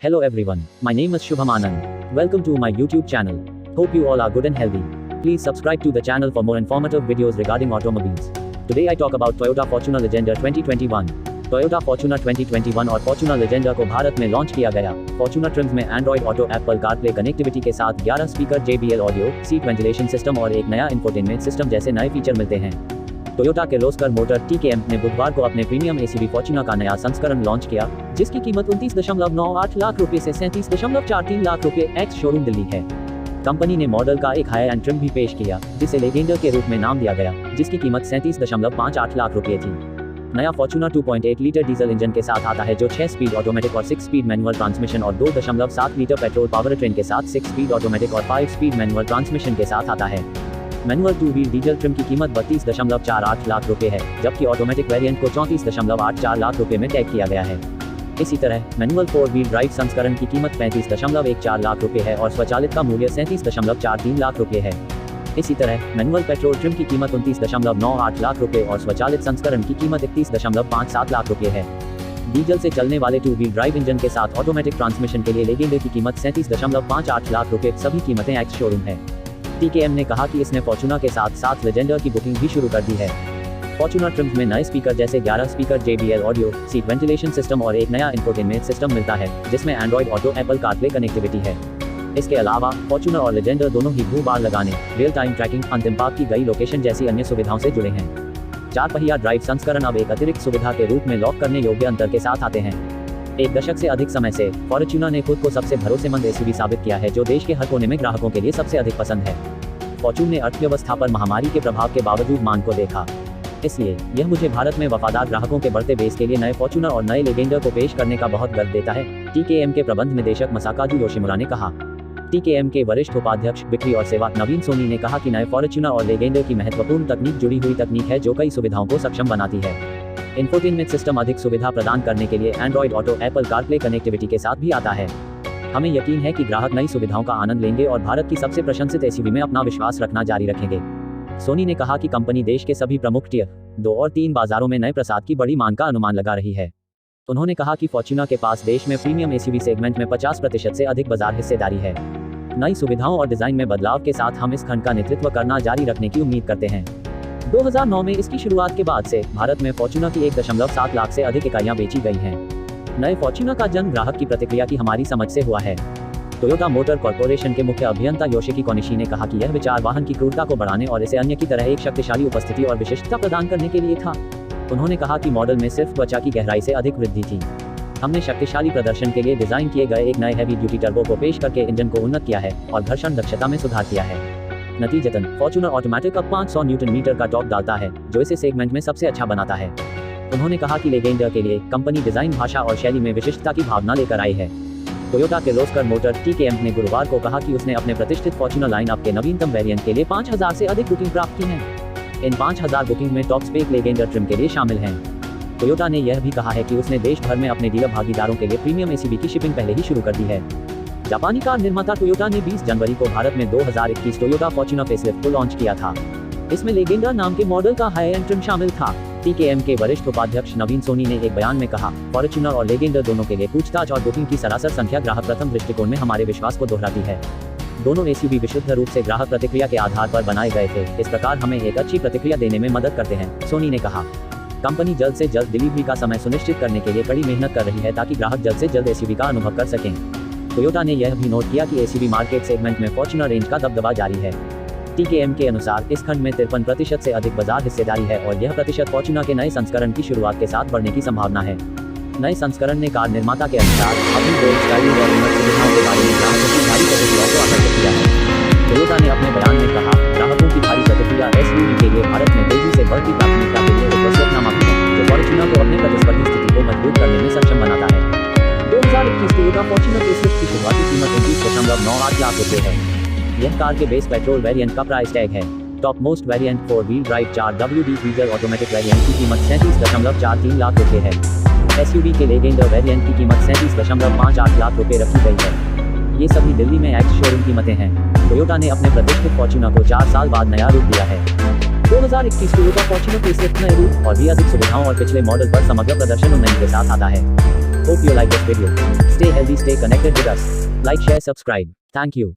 Hello everyone, my name is Shubham Anand. Welcome to my YouTube channel. Hope you all are good and healthy. Please subscribe to the channel for more informative videos regarding automobiles. Today I talk about Toyota Fortuner Legender 2021. Toyota Fortuner 2021 और Fortuner Legender को भारत में launch किया गया। Fortuner TRIMS में Android Auto, Apple CarPlay connectivity के साथ 11 speaker, JBL audio, seat ventilation system और एक नया इंफोटेनमेंट सिस्टम जैसे नए फीचर मिलते हैं। टोयोटा किर्लोस्कर मोटर TKM ने बुधवार को अपने प्रीमियम एसयूवी फॉर्च्यूनर का नया संस्करण लॉन्च किया, जिसकी कीमत 29.98 लाख रुपए से 37.43 लाख रुपए एक्स शोरूम दिल्ली है। कंपनी ने मॉडल का एक हाई एंड ट्रिम भी पेश किया, जिसे लेजेंडर के रूप में नाम दिया गया, जिसकी कीमत 37.58 लाख रुपए थी। नया फॉर्च्यूनर 2.8 लीटर डीजल इंजन के साथ आता है, जो 6 स्पीड ऑटोमेटिक और 6 स्पीड मैनुअल ट्रांसमिशन और 2.7 लीटर पेट्रोल पावर ट्रेन के साथ 6 स्पीड ऑटोमेटिक और 5 स्पीड मैनुअल ट्रांसमिशन के साथ आता है। मैनुअल 2 व्हील डीजल ट्रिम की कीमत 32.48 लाख रुपए है, जबकि ऑटोमेटिक वेरिएंट को 34.84 लाख रुपए में टैग किया गया है। इसी तरह मैनुअल 4 व्हील ड्राइव संस्करण की कीमत 35.14 लाख रुपए है और स्वचालित का मूल्य 37.43 लाख रुपए है। इसी तरह मैनुअल पेट्रोल ट्रिम की कीमत 29.98 लाख रुपए और स्वचालित संस्करण की कीमत 31.57 लाख रुपए है। डीजल से चलने वाले 2 व्हील ड्राइव इंजन के साथ ऑटोमेटिक ट्रांसमिशन के लिए लेजेंडर की कीमत 37.58 लाख रुपए। सभी कीमतें एक्स शोरूम है। TKM ने कहा कि इसने फॉर्च्यूनर के साथ साथ लेजेंडर की बुकिंग भी शुरू कर दी है। फॉर्च्यूनर ट्रिम्स में नए स्पीकर जैसे 11 speaker, JBL audio, seat ventilation system और एक नया इंफोटेनमेंट सिस्टम मिलता है, जिसमें Android Auto, Apple CarPlay connectivity है। इसके अलावा फॉर्च्यूनर और लेजेंडर दोनों ही भू बार लगाने, रियल टाइम ट्रैकिंग, अंतिम पार्क की गई लोकेशन जैसी अन्य सुविधाओं से जुड़े हैं। 4 पहिया ड्राइव संस्करण अब एक अतिरिक्त सुविधा के रूप में लॉक करने योग्य अंतर के साथ आते हैं। 1 दशक से अधिक समय से फॉर्च्यूनर ने खुद को सबसे भरोसेमंद एसयूवी साबित किया है, जो देश के हर कोने में ग्राहकों के लिए सबसे अधिक पसंद है। फॉर्च्यून ने अर्थव्यवस्था पर महामारी के प्रभाव के बावजूद मांग को देखा, इसलिए यह मुझे भारत में वफादार ग्राहकों के बढ़ते बेस के लिए नए फॉर्च्यूनर और नए लेजेंडर को पेश करने का बहुत गर्व देता है, TKM के प्रबंध निदेशक मसाकाजु योशिमुरा ने कहा। TKM के वरिष्ठ उपाध्यक्ष बिक्री और सेवा नवीन सोनी ने कहा कि नए फॉर्च्यूनर और लेजेंडर की महत्वपूर्ण तकनीक जुड़ी हुई तकनीक है, जो कई सुविधाओं को सक्षम बनाती है। इंफोटेनमेंट सिस्टम अधिक सुविधा प्रदान करने के लिए Android Auto, Apple CarPlay connectivity के साथ भी आता है। हमें यकीन है कि ग्राहक नई सुविधाओं का आनंद लेंगे और भारत की सबसे प्रशंसित एसयूवी में अपना विश्वास रखना जारी रखेंगे। सोनी ने कहा कि कंपनी देश के सभी प्रमुख टियर 2 और 3 बाजारों में नए प्रसाद की बड़ी मांग का अनुमान लगा रही है। उन्होंने कहा कि फॉर्च्यूनर के पास देश में प्रीमियम एसयूवी सेगमेंट में 50% से अधिक बाजार हिस्सेदारी है। नई सुविधाओं और डिजाइन में बदलाव के साथ हम इस खंड का नेतृत्व करना जारी रखने की उम्मीद करते हैं। 2009 में इसकी शुरुआत के बाद से भारत में फॉर्च्यूनर की 1.7 लाख से अधिक इकाइयां बेची गई हैं। नए फॉर्च्यूनर का जन्म ग्राहक की प्रतिक्रिया की हमारी समझ से हुआ है। टोयोटा मोटर कॉर्पोरेशन के मुख्य अभियंता योशिकी कोनिशी ने कहा कि यह विचार वाहन की क्रूरता को बढ़ाने और इसे अन्य की तरह एक शक्तिशाली उपस्थिति और विशिष्टता प्रदान करने के लिए था। उन्होंने कहा कि मॉडल में सिर्फ त्वचा की गहराई से अधिक वृद्धि थी। हमने शक्तिशाली प्रदर्शन के लिए डिजाइन किए गए एक नए हैवी ड्यूटी टर्बो को पेश करके इंजन को उन्नत किया है और घर्षण दक्षता में सुधार किया है। नतीजतन फॉर्च्यूनर ऑटोमेटिक अब 500 न्यूटन मीटर का टॉर्क डालता है, जो इसे सेगमेंट में सबसे अच्छा बनाता है। उन्होंने कहा कि लेजेंडर के लिए कंपनी डिजाइन, भाषा और शैली में विशिष्टता की भावना लेकर आई है। टोयोटा किर्लोस्कर मोटर TKM ने गुरुवार को कहा कि उसने अपने प्रतिष्ठित फॉर्च्यूनर लाइनअप के नवीनतम वेरिएंट के लिए 5000 से अधिक बुकिंग प्राप्त की है। इन 5000 बुकिंग में टॉप स्पेक लेजेंडर ट्रिम के लिए शामिल हैं। टोयोटा ने यह भी कहा है कि उसने देश भर में अपने डीलर भागीदारों के लिए प्रीमियम एसयूवी की शिपिंग पहले ही शुरू कर दी है। जापानी कार निर्माता टोयोटा ने 20 जनवरी को भारत में 2021 टोयोटा फॉर्च्यूनर फेसलिफ्ट को लॉन्च किया था। इसमें लेजेंडर नाम के मॉडल का हाई एंड ट्रिम शामिल था। TKM के वरिष्ठ उपाध्यक्ष नवीन सोनी ने एक बयान में कहा, फॉर्च्यूनर और लेजेंडर दोनों के लिए पूछताछ और बुकिंग की सरासर संख्या ग्राहक प्रथम दृष्टिकोण में हमारे विश्वास को दोहराती है। दोनों एसयूवी विशुद्ध रूप से ग्राहक प्रतिक्रिया के आधार पर बनाए गए थे, इस प्रकार हमें एक अच्छी प्रतिक्रिया देने में मदद करते हैं, सोनी ने कहा। कंपनी जल्द से जल्द डिलीवरी का समय सुनिश्चित करने के लिए कड़ी मेहनत कर रही है, ताकि ग्राहक जल्द से जल्द एसयूवी का अनुभव कर सकें। टोयोटा ने यह भी नोट किया कि एसयूवी मार्केट सेगमेंट में फॉर्च्यूनर रेंज का दबदबा जारी है। TKM के अनुसार इस खंड में 53% से अधिक बाजार हिस्सेदारी है और यह प्रतिशत फॉर्च्यूनर के नए संस्करण की शुरुआत के साथ बढ़ने की संभावना है। नए संस्करण ने कार निर्माता के अनुसार अपनी बोल्ड स्टाइलिंग और उन्नत सुविधाओं के बारे में ग्राहकों की भारी प्रतिक्रियाओं को आकर्षित किया है। टोयोटा ने अपने बयान में कहा, ग्राहकों की भारी प्रतिक्रिया एसयूवी के लिए भारत में तेजी से बढ़ती प्राथमिकता के लिए एक वसीयतनामा भी है, जो फॉर्च्यूनर को अपने प्रतिस्पर्धी स्थिति को मजबूत करने में सक्षम बनाता है। 2021 टोयोटा फॉर्च्यूनर फेसलिफ्ट की शुरुआती कीमत 29.98 लाख रुपए है। यह कार के बेस पेट्रोल वेरिएंट का प्राइस टैग है। Top most variant 4 wheel drive 4WD diesel automatic variant की कीमत 37.43 लाख रुपए है। एसयूवी के लेजेंडर वेरिएंट की कीमत 37.58 लाख रुपए रखी गई है। ये सभी दिल्ली में एक्स शोरूम कीमतें हैं। टोयोटा ने अपने प्रतिष्ठित फॉर्च्यूनर को 4 साल बाद नया रूप दिया है। 2021 टोयोटा फॉर्च्यूनर फेसलिफ्ट नए रूप और भी अधिक सुविधाओं और पिछले मॉडल पर समग्र प्रदर्शन उन्नयन के साथ आता है। Hope you like this video. Stay healthy, stay connected with us. Like, share, subscribe. Thank you.